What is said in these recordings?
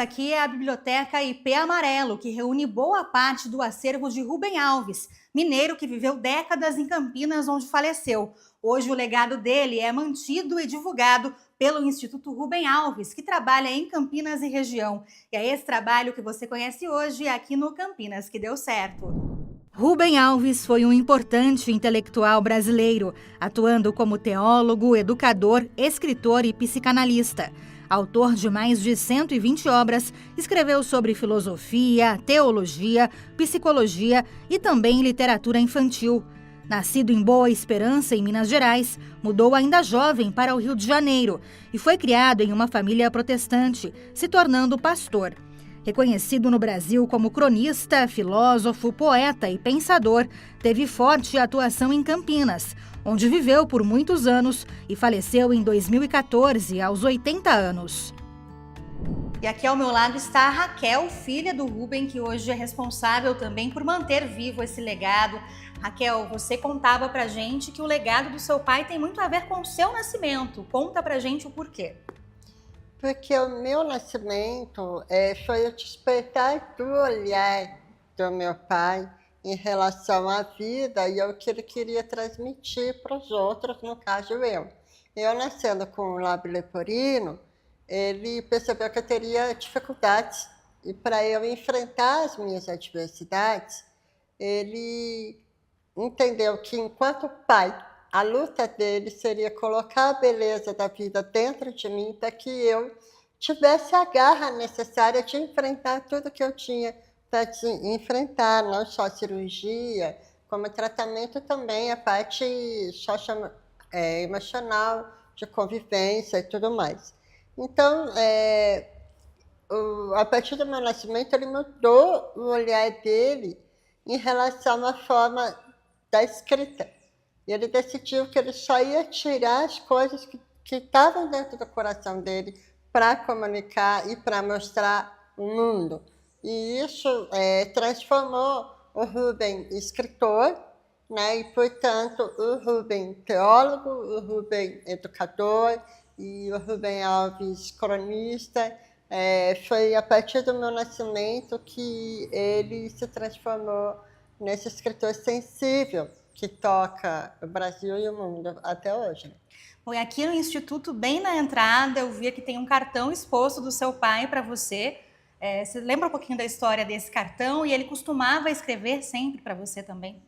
essa aqui é a Biblioteca IP Amarelo, que reúne boa parte do acervo de Rubem Alves, mineiro que viveu décadas em Campinas, onde faleceu. Hoje o legado dele é mantido e divulgado pelo Instituto Rubem Alves, que trabalha em Campinas e região. E é esse trabalho que você conhece hoje aqui no Campinas que deu certo. Rubem Alves foi um importante intelectual brasileiro, atuando como teólogo, educador, escritor e psicanalista. Autor de mais de 120 obras, escreveu sobre filosofia, teologia, psicologia e também literatura infantil. Nascido em Boa Esperança, em Minas Gerais, mudou ainda jovem para o Rio de Janeiro e foi criado em uma família protestante, se tornando pastor. Reconhecido no Brasil como cronista, filósofo, poeta e pensador, teve forte atuação em Campinas, onde viveu por muitos anos e faleceu em 2014, aos 80 anos. E aqui ao meu lado está a Raquel, filha do Rubem, que hoje é responsável também por manter vivo esse legado. Raquel, você contava pra gente que o legado do seu pai tem muito a ver com o seu nascimento. Conta pra gente o porquê. Porque o meu nascimento foi o despertar do olhar do meu pai em relação à vida e ao que ele queria transmitir para os outros, no caso eu. Eu nascendo com o lábio leporino, ele percebeu que eu teria dificuldades e para eu enfrentar as minhas adversidades, ele entendeu que enquanto pai, a luta dele seria colocar a beleza da vida dentro de mim para que eu tivesse a garra necessária de enfrentar tudo que eu tinha para enfrentar, não só a cirurgia, como tratamento também, a parte emocional, de convivência e tudo mais. Então, a partir do meu nascimento, ele mudou o olhar dele em relação à forma da escrita. E ele decidiu que ele só ia tirar as coisas que estavam dentro do coração dele para comunicar e para mostrar o mundo. E isso transformou o Rubem escritor, né? E, portanto, o Rubem teólogo, o Rubem educador e o Rubem Alves cronista. Foi a partir do meu nascimento que ele se transformou nesse escritor sensível que toca o Brasil e o mundo até hoje. Né? Bom, e aqui no Instituto, bem na entrada, eu vi que tem um cartão exposto do seu pai para você. Você lembra um pouquinho da história desse cartão? E ele costumava escrever sempre para você também?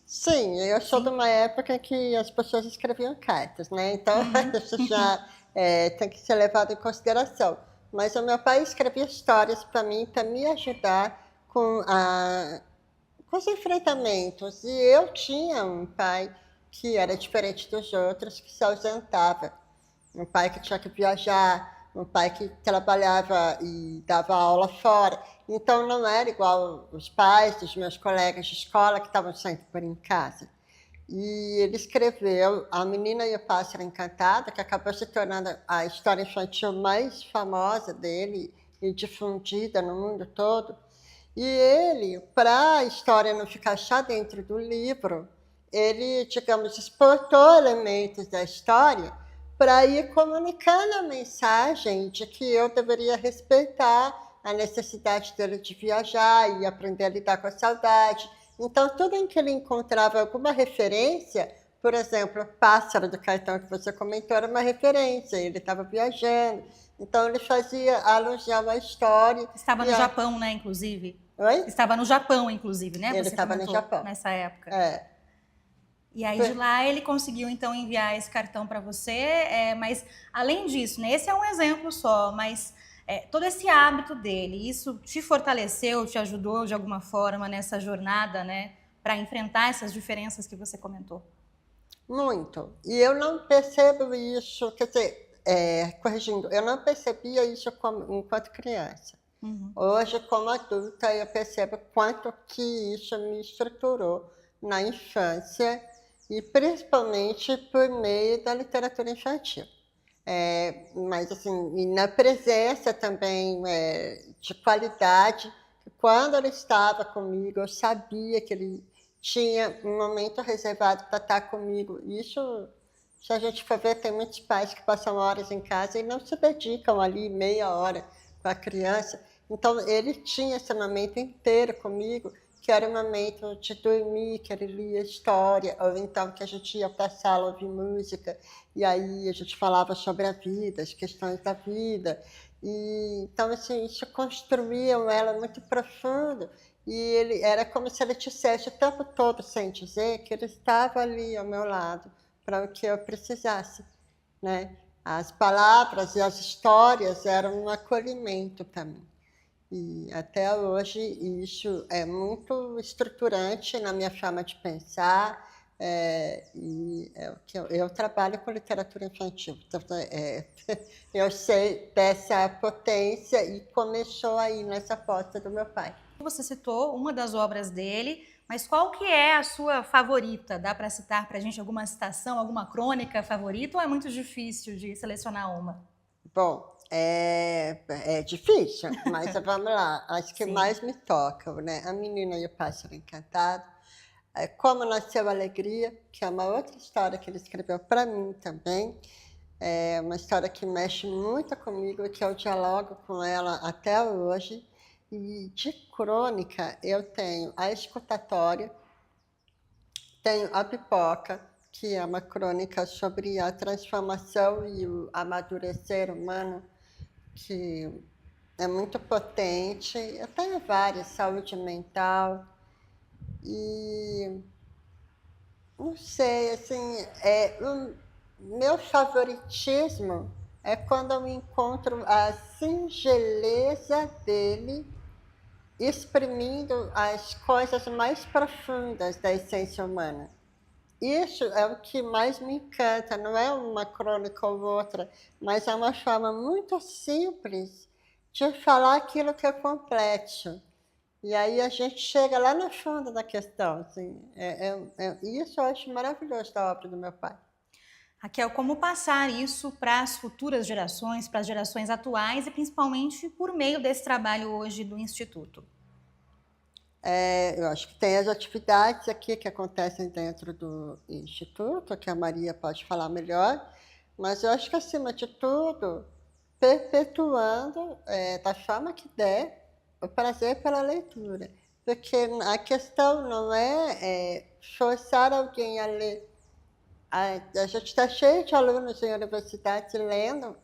Sim, eu sou de uma época que as pessoas escreviam cartas, né? Então, isso já tem que ser levado em consideração. Mas o meu pai escrevia histórias para mim, para me ajudar com os enfrentamentos. E eu tinha um pai que era diferente dos outros, que se ausentava. Um pai que tinha que viajar, um pai que trabalhava e dava aula fora. Então, não era igual os pais dos meus colegas de escola que estavam sempre em casa. E ele escreveu A Menina e o Pássaro Encantado, que acabou se tornando a história infantil mais famosa dele e difundida no mundo todo. E ele, para a história não ficar só dentro do livro, ele, digamos, exportou elementos da história para ir comunicando a mensagem de que eu deveria respeitar a necessidade dele de viajar e aprender a lidar com a saudade. Então, tudo em que ele encontrava alguma referência, por exemplo, o pássaro do cartão que você comentou era uma referência, ele estava viajando. Então, ele fazia alusão à história. Estava no Japão, né, inclusive? Oi? Estava no Japão, inclusive, né? Ele estava no Japão. Nessa época. E aí, Foi. de lá, ele conseguiu, então, enviar esse cartão para você. Mas, além disso, né, esse é um exemplo só, mas todo esse hábito dele, isso te fortaleceu, te ajudou de alguma forma nessa jornada, né? Para enfrentar essas diferenças que você comentou? Muito. E eu não percebo isso, quer dizer, corrigindo, eu não percebia isso enquanto criança. Hoje, como adulta, eu percebo quanto que isso me estruturou na infância e principalmente por meio da literatura infantil. Mas assim, e na presença também de qualidade, quando ele estava comigo, eu sabia que ele tinha um momento reservado para estar comigo. Isso, se a gente for ver, tem muitos pais que passam horas em casa e não se dedicam ali meia hora para a criança. Então, ele tinha esse momento inteiro comigo, que era um momento de dormir, que ele lia história, ou então que a gente ia para a sala ouvir música, e aí a gente falava sobre a vida, as questões da vida. E, então, assim, isso construía ela muito profundo, e ele era como se ele dissesse o tempo todo, sem dizer, que ele estava ali ao meu lado, para o que eu precisasse, né? As palavras e as histórias eram um acolhimento para mim. E até hoje isso é muito estruturante na minha forma de pensar, e é o que eu trabalho com literatura infantil, então, eu sei dessa potência e começou aí nessa aposta do meu pai. Você citou uma das obras dele, mas qual que é a sua favorita? Dá para citar para a gente alguma citação, alguma crônica favorita, ou é muito difícil de selecionar uma? Bom, é difícil, mas vamos lá, as que Sim. mais me tocam, né? A Menina e o Pássaro Encantado, Como Nasceu a Alegria, que é uma outra história que ele escreveu para mim também, é uma história que mexe muito comigo e que eu dialogo com ela até hoje. E de crônica eu tenho A Escutatória, tenho A Pipoca, que é uma crônica sobre a transformação e o amadurecer humano, que é muito potente. Eu tenho várias, Saúde Mental, e não sei, assim, o meu favoritismo é quando eu encontro a singeleza dele exprimindo as coisas mais profundas da essência humana. Isso é o que mais me encanta, não é uma crônica ou outra, mas é uma forma muito simples de falar aquilo que é complexo. E aí a gente chega lá no fundo da questão, assim, isso eu acho maravilhoso da obra do meu pai. Raquel, como passar isso para as futuras gerações, para as gerações atuais e principalmente por meio desse trabalho hoje do Instituto? Eu acho que tem as atividades aqui que acontecem dentro do Instituto, que a Maria pode falar melhor, mas eu acho que, acima de tudo, perpetuando, da forma que der, o prazer pela leitura. Porque a questão não é forçar alguém a ler. A gente está cheio de alunos em universidades lendo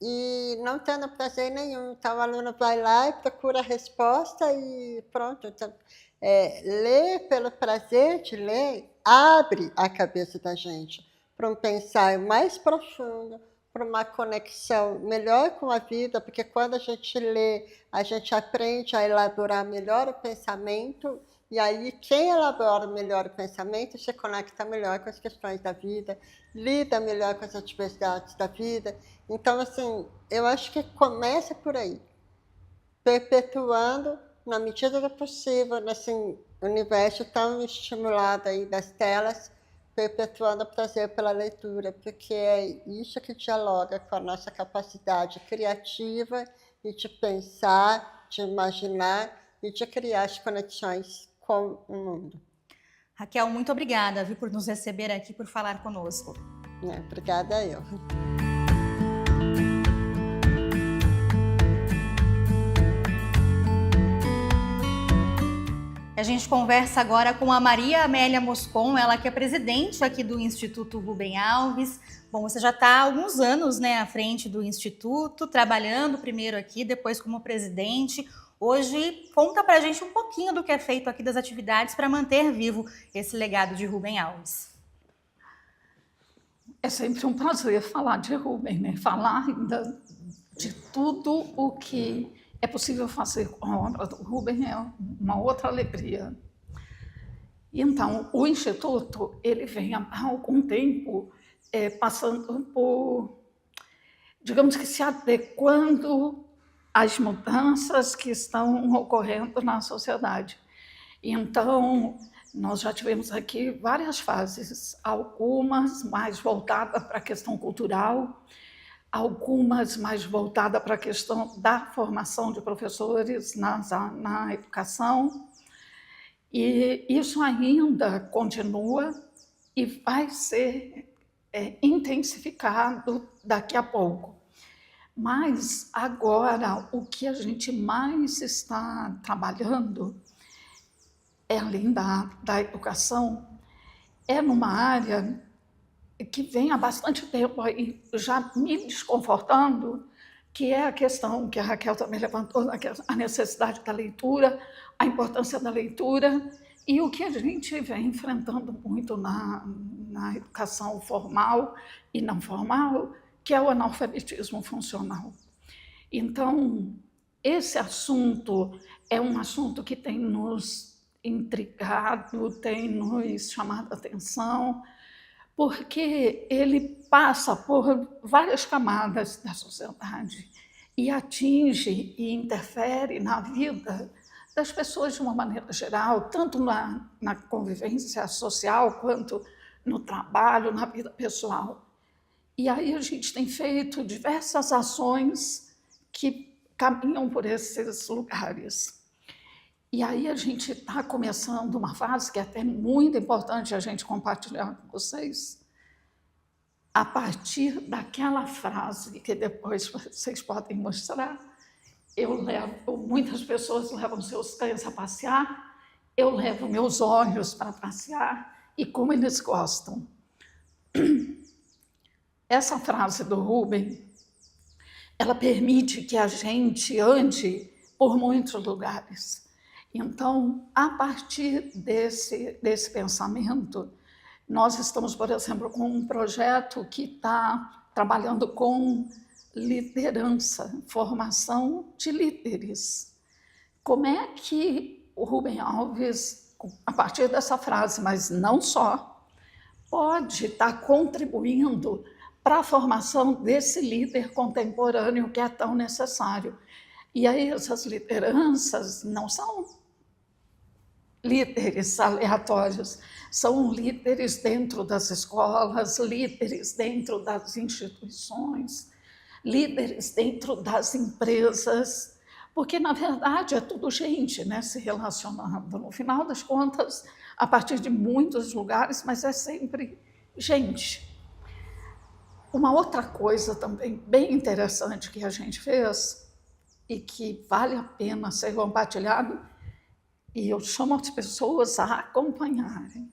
e não tendo prazer nenhum. Então, o aluno vai lá e procura a resposta e pronto. Então, ler pelo prazer de ler abre a cabeça da gente para um pensar mais profundo, para uma conexão melhor com a vida, porque quando a gente lê, a gente aprende a elaborar melhor o pensamento, e aí quem elabora melhor o pensamento se conecta melhor com as questões da vida, lida melhor com as adversidades da vida. Então, assim, eu acho que começa por aí, perpetuando, na medida do possível, nesse universo tão estimulado aí das telas, perpetuando o prazer pela leitura, porque é isso que dialoga com a nossa capacidade criativa e de pensar, de imaginar e de criar as conexões com o mundo. Raquel, muito obrigada, viu, por nos receber aqui, por falar conosco. Obrigada eu. A gente conversa agora com a Maria Amélia Moscon, ela que é presidente aqui do Instituto Rubem Alves. Bom, você já está há alguns anos, né, à frente do Instituto, trabalhando primeiro aqui, depois como presidente. Hoje, conta pra gente um pouquinho do que é feito aqui, das atividades para manter vivo esse legado de Rubem Alves. É sempre um prazer falar de Rubem, né? Falar ainda de tudo o que é possível fazer com a obra do Rubem é uma outra alegria. Então, o Instituto ele vem há algum tempo passando por, digamos que se adequando às mudanças que estão ocorrendo na sociedade. Então, nós já tivemos aqui várias fases, algumas mais voltadas para a questão cultural, algumas mais voltadas para a questão da formação de professores na educação, e isso ainda continua e vai ser intensificado daqui a pouco. Mas agora o que a gente mais está trabalhando, além da educação, é numa área que vem há bastante tempo aí já me desconfortando, que é a questão que a Raquel também levantou, a necessidade da leitura, a importância da leitura, e o que a gente vem enfrentando muito na educação formal e não formal, que é o analfabetismo funcional. Então, esse assunto é um assunto que tem nos intrigado, tem nos chamado a atenção, porque ele passa por várias camadas da sociedade e atinge e interfere na vida das pessoas de uma maneira geral, tanto na convivência social, quanto no trabalho, na vida pessoal. E aí a gente tem feito diversas ações que caminham por esses lugares. E aí a gente está começando uma fase que é até muito importante a gente compartilhar com vocês, a partir daquela frase que depois vocês podem mostrar. Muitas pessoas levam seus cães a passear, eu levo meus olhos para passear, e como eles gostam. Essa frase do Rubem, ela permite que a gente ande por muitos lugares. Então, a partir desse pensamento, nós estamos, por exemplo, com um projeto que está trabalhando com liderança, formação de líderes. Como é que o Rubem Alves, a partir dessa frase, mas não só, pode estar contribuindo para a formação desse líder contemporâneo que é tão necessário? E aí essas lideranças não são líderes aleatórios, são líderes dentro das escolas, líderes dentro das instituições, líderes dentro das empresas, porque, na verdade, é tudo gente, né, se relacionando. No final das contas, a partir de muitos lugares, mas é sempre gente. Uma outra coisa também bem interessante que a gente fez e que vale a pena ser compartilhado, e eu chamo as pessoas a acompanharem.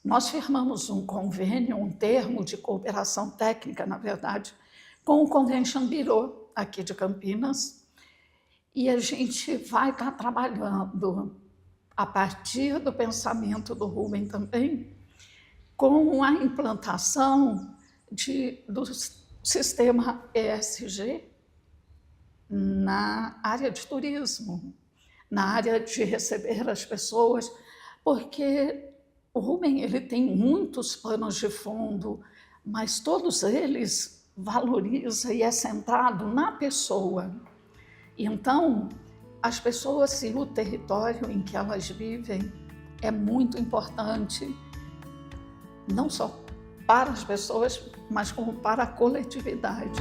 Nós firmamos um convênio, um termo de cooperação técnica, na verdade, com o Convention Bureau aqui de Campinas, e a gente vai estar trabalhando, a partir do pensamento do Rubem também, com a implantação do sistema ESG na área de turismo, na área de receber as pessoas, porque o Rubem ele tem muitos planos de fundo, mas todos eles valorizam e é centrado na pessoa. Então, as pessoas e o território em que elas vivem é muito importante, não só para as pessoas, mas como para a coletividade.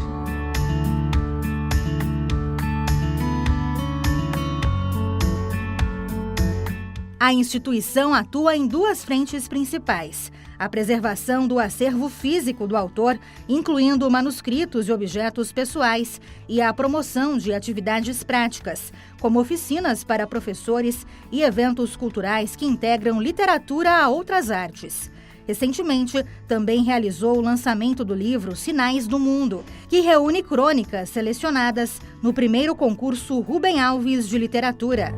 A instituição atua em duas frentes principais: a preservação do acervo físico do autor, incluindo manuscritos e objetos pessoais, e a promoção de atividades práticas, como oficinas para professores e eventos culturais que integram literatura a outras artes. Recentemente, também realizou o lançamento do livro Sinais do Mundo, que reúne crônicas selecionadas no primeiro concurso Rubem Alves de Literatura.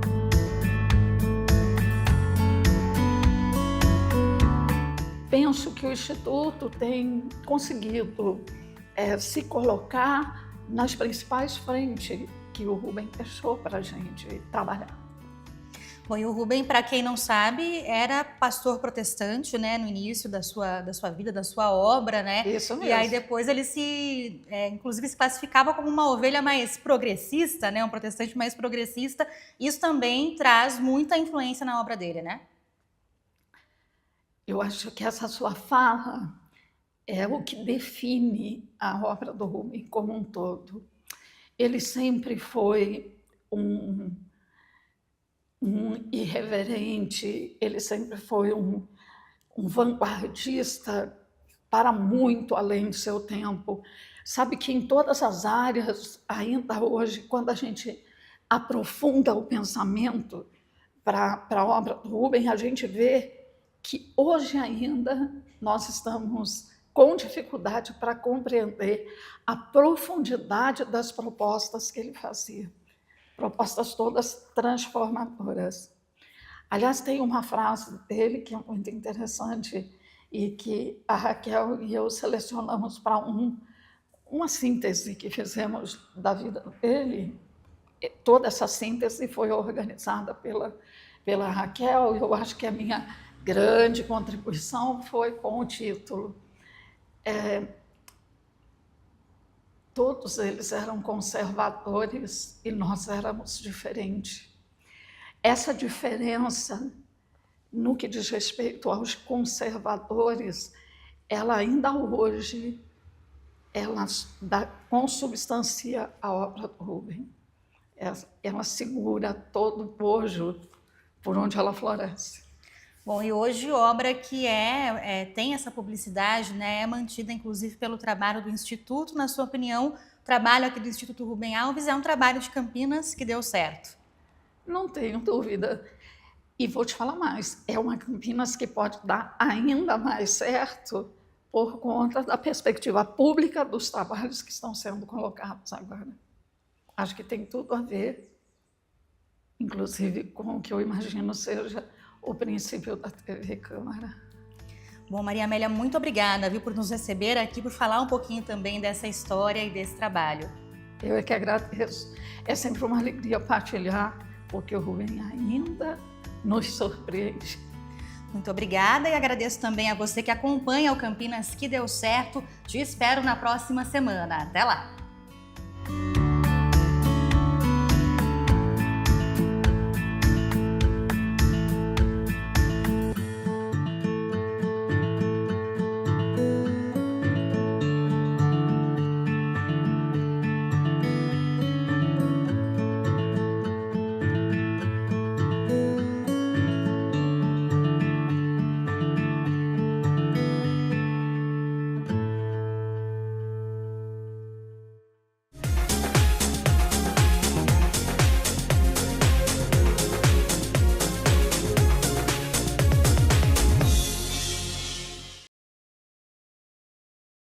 Penso que o Instituto tem conseguido se colocar nas principais frentes que o Rubem deixou para a gente trabalhar. Bom, e o Rubem, para quem não sabe, era pastor protestante, né, no início da sua vida, da sua obra, né? Isso mesmo. E aí depois ele inclusive se classificava como uma ovelha mais progressista, né, um protestante mais progressista. Isso também traz muita influência na obra dele, né? Eu acho que essa sua fala é o que define a obra do Rubem como um todo. Ele sempre foi um irreverente, ele sempre foi um vanguardista para muito além do seu tempo, Sabe que em todas as áreas, ainda hoje, quando a gente aprofunda o pensamento para a obra do Rubem, a gente vê que hoje ainda nós estamos com dificuldade para compreender a profundidade das propostas que ele fazia. Propostas todas transformadoras. Aliás, tem uma frase dele que é muito interessante e que a Raquel e eu selecionamos para uma síntese que fizemos da vida dele. Toda essa síntese foi organizada pela Raquel, e eu acho que a minha grande contribuição foi com o título. Todos eles eram conservadores e nós éramos diferentes. Essa diferença, no que diz respeito aos conservadores, ela ainda hoje consubstancia a obra do Rubem. Ela segura todo o bojo por onde ela floresce. Bom, e hoje obra que tem essa publicidade, né, é mantida inclusive pelo trabalho do Instituto. Na sua opinião, o trabalho aqui do Instituto Rubem Alves é um trabalho de Campinas que deu certo? Não tenho dúvida. E vou te falar mais, é uma Campinas que pode dar ainda mais certo por conta da perspectiva pública dos trabalhos que estão sendo colocados agora. Acho que tem tudo a ver, inclusive, com o que eu imagino seja o princípio da TV Câmara. Bom, Maria Amélia, muito obrigada, viu, por nos receber aqui, por falar um pouquinho também dessa história e desse trabalho. Eu é que agradeço. É sempre uma alegria partilhar, porque o Rubem ainda nos surpreende. Muito obrigada e agradeço também a você que acompanha o Campinas que deu certo. Te espero na próxima semana. Até lá!